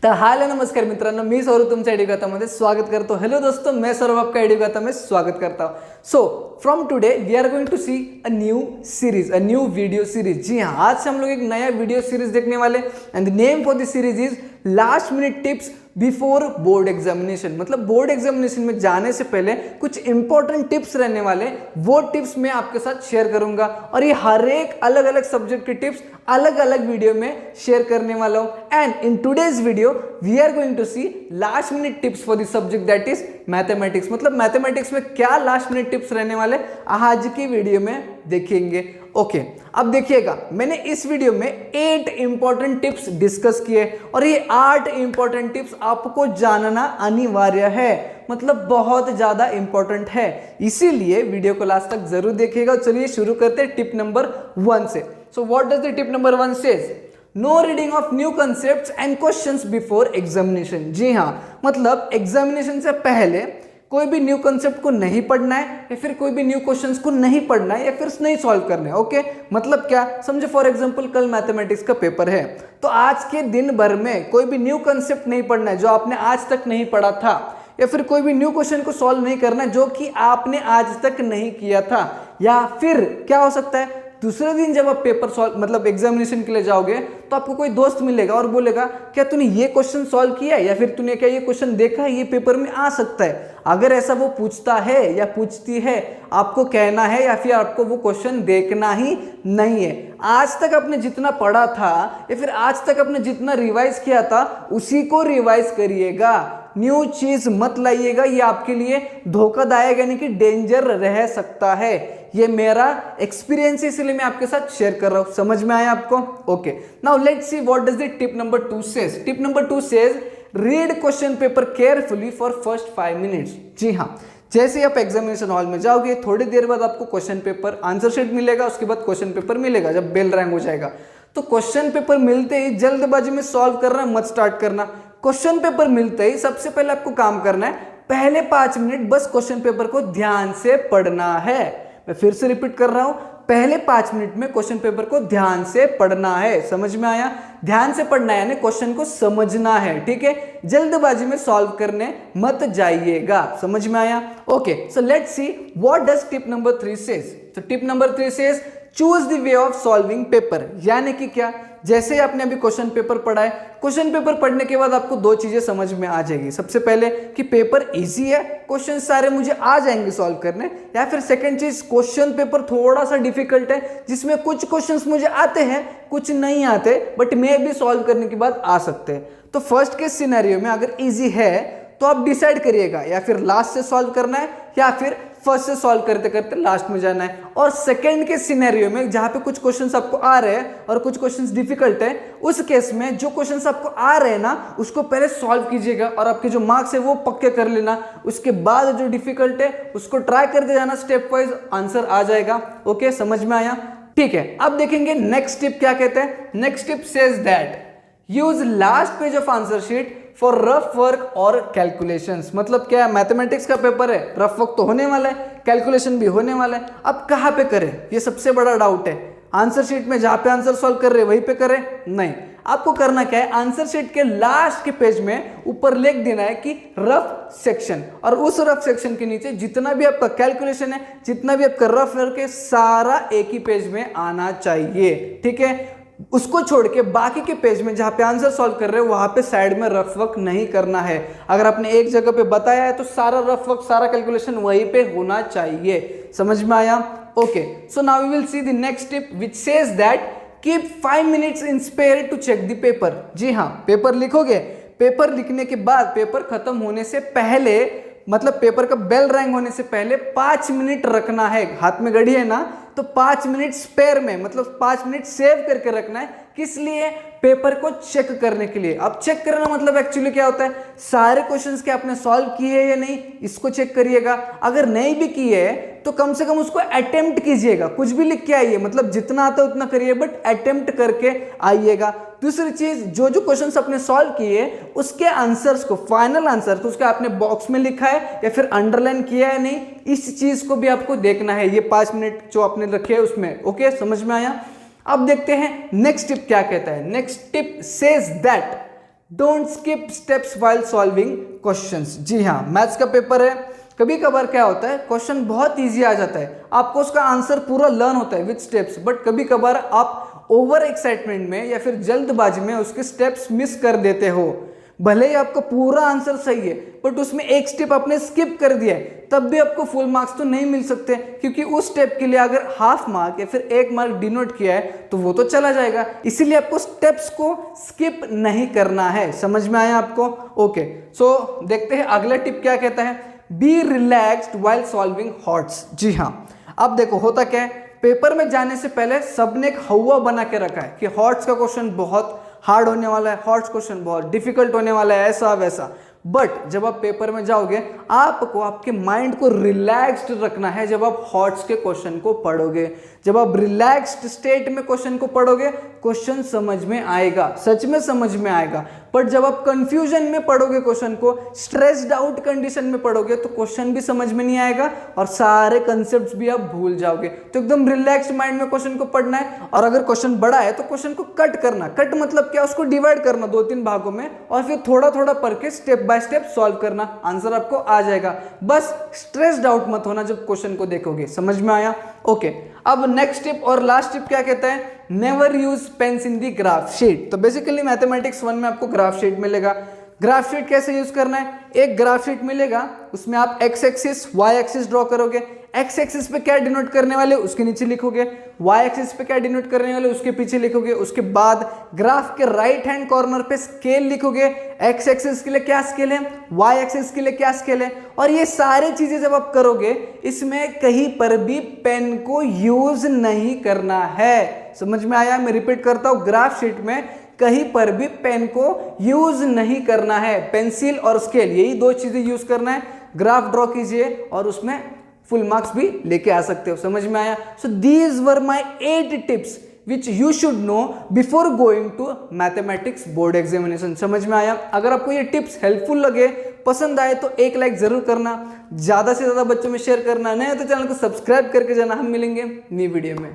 तर हाय नमस्कार मित्रांनो, मी सौरभ तुमच्या एडुगातामध्ये स्वागत करतो। हेलो दोस्तों, मैं सौरभ आपका एडुगाता में स्वागत करता हूँ। So from today we are going to see a new series, a new video series. जी हाँ, आज से हम लोग एक नया वीडियो सीरीज देखने वाले। And the name for this series is last minute tips before board examination. मतलब बोर्ड एग्जामिनेशन में जाने से पहले कुछ इंपॉर्टेंट टिप्स रहने वाले, वो टिप्स मैं आपके साथ शेयर करूंगा। और ये हर एक अलग अलग सब्जेक्ट के टिप्स अलग अलग वीडियो में शेयर करने वाला हूं। And in today's video we are going to see last minute tips for this subject that is mathematics. मतलब मैथमेटिक्स में क्या लास्ट मिनट टिप्स रहने वाले आज की वीडियो में देखेंगे। ओके, अब देखिएगा, मैंने इस वीडियो में 8 इंपॉर्टेंट टिप्स डिस्कस किए और ये 8 इंपॉर्टेंट टिप्स आपको जानना अनिवार्य है। मतलब बहुत ज्यादा इंपॉर्टेंट है, इसीलिए वीडियो को लास्ट तक जरूर देखिएगा। चलिए शुरू करते हैं टिप नंबर 1 से। So what does the tip number 1 says? No reading of new concepts and questions before examination. जी हाँ, मतलब एग्जामिनेशन से पहले कोई भी न्यू कंसेप्ट को नहीं पढ़ना है, या फिर कोई भी न्यू क्वेश्चंस को नहीं पढ़ना है, या फिर नहीं सॉल्व करना है। ओके, मतलब क्या समझे? फॉर एग्जांपल कल मैथमेटिक्स का पेपर है, तो आज के दिन भर में कोई भी न्यू कंसेप्ट नहीं पढ़ना है जो आपने आज तक नहीं पढ़ा था, या फिर कोई भी न्यू क्वेश्चन को सॉल्व नहीं करना है जो कि आपने आज तक नहीं किया था। या फिर क्या हो सकता है, दूसरे दिन जब आप पेपर सॉल्व मतलब एग्जामिनेशन के लिए जाओगे तो आपको कोई दोस्त मिलेगा और बोलेगा क्या तूने ये क्वेश्चन सॉल्व किया है, या फिर तूने क्या ये क्वेश्चन देखा है, ये पेपर में आ सकता है। अगर ऐसा वो पूछता है या पूछती है, आपको कहना है या फिर आपको वो क्वेश्चन देखना ही नहीं है। आज तक आपने जितना पढ़ा था या फिर आज तक आपने जितना रिवाइज किया था उसी को रिवाइज करिएगा। न्यू चीज मत लाइएगा, ये आपके लिए धोखादायक यानी कि डेंजर रह सकता है। ये मेरा एक्सपीरियंस है, इसलिए मैं आपके साथ शेयर कर रहा हूं। समझ में आया आपको? Okay, now let's see what does the tip number 2 says. Tip number 2 says read question paper carefully for first 5 minutes. जी हाँ, जैसे आप एग्जामिनेशन हॉल में जाओगे थोड़ी देर बाद आपको क्वेश्चन पेपर आंसर शीट मिलेगा, उसके बाद क्वेश्चन पेपर मिलेगा जब बेल रैंक हो जाएगा। तो क्वेश्चन पेपर मिलते ही जल्दबाजी में सॉल्व करना मत स्टार्ट करना। क्वेश्चन पेपर मिलते ही सबसे पहले आपको काम करना है, पहले 5 मिनट बस क्वेश्चन पेपर को ध्यान से पढ़ना है। मैं फिर से रिपीट कर रहा हूं, पहले 5 मिनट में क्वेश्चन पेपर को ध्यान से पढ़ना है। समझ में आया? ध्यान से पढ़ना है यानी क्वेश्चन को समझना है, ठीक है? जल्दबाजी में सॉल्व करने मत जाइएगा। समझ में आया? Okay, so let's see what does tip number 3 says. तो tip number 3 says choose the way of solving paper. यानी कि क्या, जैसे आपने अभी क्वेश्चन पेपर पढ़ा है, क्वेश्चन पेपर पढ़ने के बाद आपको 2 चीजें समझ में आ जाएगी। सबसे पहले कि पेपर इजी है, क्वेश्चन सारे मुझे आ जाएंगे सॉल्व करने, या फिर सेकंड चीज क्वेश्चन पेपर थोड़ा सा डिफिकल्ट है जिसमें कुछ क्वेश्चंस मुझे आते हैं कुछ नहीं आते, बट मैं भी सॉल्व करने के बाद आ सकते हैं। तो फर्स्ट के सिनेरियो में अगर इजी है तो आप डिसाइड करिएगा या फिर लास्ट से सॉल्व करना है या फिर फर्स्ट से सॉल्व करते करते लास्ट में जाना है। और सेकंड के सिनेरियो में जहां पे कुछ क्वेश्चंस आपको आ रहे हैं और कुछ क्वेश्चंस डिफिकल्ट है, उस केस में जो क्वेश्चंस आपको आ रहे हैं ना उसको पहले सॉल्व कीजिएगा और आपके जो मार्क्स है वो पक्के कर लेना। उसके बाद जो डिफिकल्ट है उसको ट्राई करते जाना, स्टेप वाइज आंसर आ जाएगा। ओके, समझ में आया? ठीक है, अब देखेंगे नेक्स्ट टिप क्या कहते हैं। Next tip says that use last page of answer sheet for rough work और कैलकुलेशंस। मतलब क्या है, मैथमेटिक्स का पेपर है, रफ वर्क तो होने वाला है, कैलकुलेशन भी होने वाला है। अब कहाँ पे करें, ये सबसे बड़ा डाउट है। आंसर शीट में जहां पे आंसर सॉल्व कर रहे हैं वहीं पे करें? नहीं, आपको करना क्या है, आंसर शीट के लास्ट के पेज में ऊपर लिख देना है कि रफ सेक्शन, और उस रफ सेक्शन के नीचे जितना भी आपका कैलकुलेशन है, जितना भी आपका रफ वर्क है, सारा एक ही पेज में आना चाहिए। ठीक है, उसको छोड़ के बाकी के पेज में जहां पे आंसर सॉल्व कर रहे हो वहां पे साइड में रफ वर्क नहीं करना है। अगर आपने एक जगह पे बताया है तो सारा रफ वर्क, सारा कैलकुलेशन वहीं पे होना चाहिए। समझ में आया? Okay, so now we will see the next tip which says that keep 5 minutes in spare to check the paper. जी हाँ, पेपर लिखोगे, पेपर लिखने के बाद पेपर खत्म होने से पहले, मतलब पेपर का बेल रैंक होने से पहले 5 मिनट रखना है। हाथ में घड़ी है ना, तो 5 मिनट स्पेयर में, मतलब 5 मिनट सेव करके रखना है। किस लिए? पेपर को चेक करने के लिए। अब चेक करना मतलब एक्चुअली क्या होता है, सारे क्वेश्चंस के आपने सॉल्व किए या नहीं इसको चेक करिएगा। अगर नहीं भी किए तो कम से कम उसको अटेम्प्ट कीजिएगा, कुछ भी लिख के आइए, मतलब जितना आता है उतना करिए बट अटेम्प्ट करके आइएगा। दूसरी चीज, जो जो क्वेश्चंस आपने सॉल्व किए उसके आंसर्स को, फाइनल आंसर तो उसके आपने बॉक्स में लिखा है या फिर अंडरलाइन किया है नहीं, इस चीज को भी आपको देखना है ये 5 मिनट जो आपने रखे है उसमें। ओके, समझ में आया? अब देखते हैं नेक्स्ट टिप क्या कहता है। Next tip says that don't skip steps while solving questions. जी हाँ, मैथ्स का पेपर है, कभी कभार क्या होता है क्वेश्चन बहुत इजी आ जाता है, आपको उसका आंसर पूरा लर्न होता है विथ स्टेप्स, बट कभी कभार आप ओवर एक्साइटमेंट में या फिर जल्दबाजी में उसके स्टेप्स मिस कर देते हो। भले ही आपका पूरा आंसर सही है बट उसमें एक स्टेप आपने स्किप कर दिया है, तब भी आपको फुल मार्क्स तो नहीं मिल सकते, क्योंकि उस स्टेप के लिए अगर हाफ मार्क या फिर 1 मार्क डिनोट किया है तो वो तो चला जाएगा। इसीलिए आपको स्टेप्स को स्किप नहीं करना है। समझ में आया आपको? ओके, सो देखते हैं अगला टिप क्या कहता है, be relaxed while solving HOTS. जी हाँ, अब देखो होता क्या है, पेपर में जाने से पहले सबने एक हवा बना के रखा है कि हॉट्स का क्वेश्चन बहुत हार्ड होने वाला है, हॉट्स क्वेश्चन बहुत डिफिकल्ट होने वाला है, ऐसा वैसा। बट जब आप पेपर में जाओगे आपको आपके माइंड को रिलैक्स्ड रखना है। जब आप हॉट्स के क्वेश्चन को पढ़ोगे, जब आप रिलैक्स्ड स्टेट में क्वेश्चन को पढ़ोगे, क्वेश्चन समझ में आएगा, सच में समझ में आएगा। बट जब आप कंफ्यूजन में पढ़ोगे क्वेश्चन को, स्ट्रेस्ड आउट कंडीशन में पढ़ोगे, तो क्वेश्चन भी समझ में नहीं आएगा और सारे कंसेप्ट्स भी आप भूल जाओगे। तो एकदम रिलैक्स्ड माइंड में क्वेश्चन को पढ़ना है। और अगर क्वेश्चन बड़ा है तो क्वेश्चन को कट करना, कट मतलब क्या, उसको डिवाइड करना 2-3 भागों में और फिर थोड़ा थोड़ा पढ़ के स्टेप बाय स्टेप सॉल्व करना, आंसर आपको आ जाएगा। बस स्ट्रेस्ड आउट मत होना जब क्वेश्चन को देखोगे। समझ में आया? ओके, अब नेक्स्ट टिप और लास्ट टिप क्या कहता है, never use pens in the graph sheet. तो बेसिकली मैथमेटिक्स 1 में आपको ग्राफ शीट मिलेगा। ग्राफ शीट कैसे यूज करना है, एक ग्राफ शीट मिलेगा, उसमें आप X axis Y axis draw करोगे। एक्स एक्सिस पे क्या डिनोट करने वाले उसके नीचे लिखोगे, वाई एक्सिस पे क्या डिनोट करने वाले उसके पीछे लिखोगे। उसके बाद ग्राफ के राइट हैंड कॉर्नर पे स्केल लिखोगे, एक्स एक्सिस के लिए क्या स्केल है, वाई एक्सिस के लिए क्या स्केल है। और ये सारी चीजें जब आप करोगे, इसमें कहीं पर भी पेन को यूज नहीं करना है। समझ में आया? मैं रिपीट करता हूं, ग्राफ शीट में कहीं पर भी पेन को यूज नहीं करना है। पेंसिल और स्केल, यही 2 चीजें यूज करना है। ग्राफ ड्रॉ कीजिए और उसमें फुल मार्क्स भी लेके आ सकते हो। समझ में आया? So these were my 8 tips which you should know before going to mathematics board examination. समझ में आया? अगर आपको ये टिप्स हेल्पफुल लगे, पसंद आए तो एक लाइक जरूर करना, ज्यादा से ज्यादा बच्चों में शेयर करना, नहीं तो चैनल को सब्सक्राइब करके जाना। हम मिलेंगे नई वीडियो में।